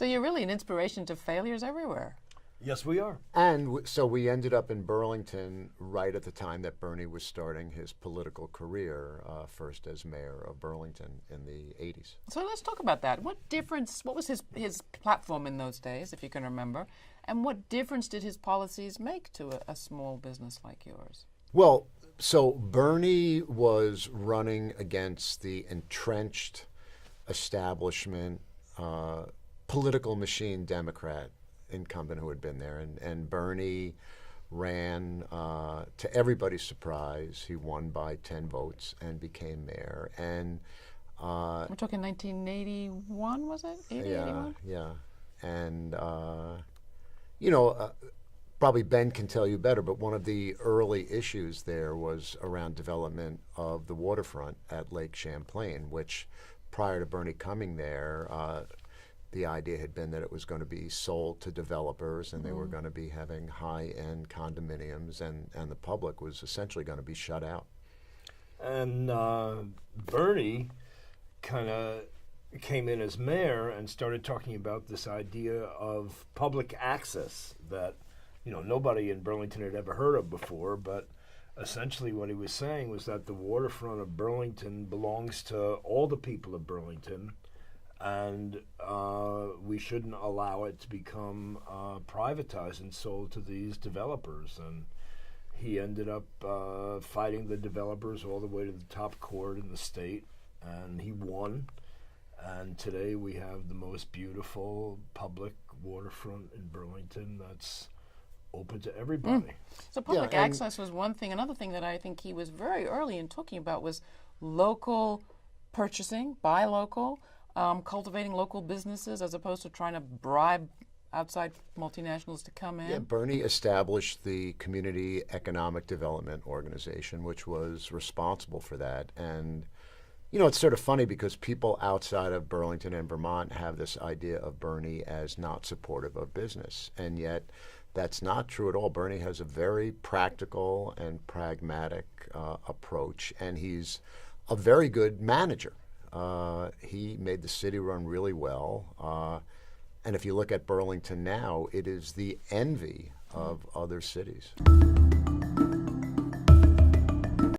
So you're really an inspiration to failures everywhere. Yes, we are. And so we ended up in Burlington right at the time that Bernie was starting his political career, first as mayor of Burlington in the 80s. So let's talk about that. What was his platform in those days, if you can remember, and what difference did his policies make to a small business like yours? Well, so Bernie was running against the entrenched establishment, political machine Democrat incumbent who had been there, and Bernie ran, to everybody's surprise, he won by 10 votes and became mayor. And we're talking 1981, was it? 80, yeah, 81? yeah. And probably Ben can tell you better, but one of the early issues there was around development of the waterfront at Lake Champlain, which prior to Bernie coming there, the idea had been that it was going to be sold to developers and they were going to be having high-end condominiums, and the public was essentially going to be shut out. And Bernie kind of came in as mayor and started talking about this idea of public access that, nobody in Burlington had ever heard of before, but essentially what he was saying was that the waterfront of Burlington belongs to all the people of Burlington, and we shouldn't allow it to become privatized and sold to these developers. And he ended up fighting the developers all the way to the top court in the state, and he won. And today we have the most beautiful public waterfront in Burlington that's open to everybody. So public access was one thing. Another thing that I think he was very early in talking about was local purchasing, buy local, cultivating local businesses as opposed to trying to bribe outside multinationals to come in. Yeah, Bernie established the Community Economic Development Organization, which was responsible for that. And, it's sort of funny because people outside of Burlington and Vermont have this idea of Bernie as not supportive of business. And yet, that's not true at all. Bernie has a very practical and pragmatic approach, and he's a very good manager. He made the city run really well. And if you look at Burlington now, it is the envy of other cities.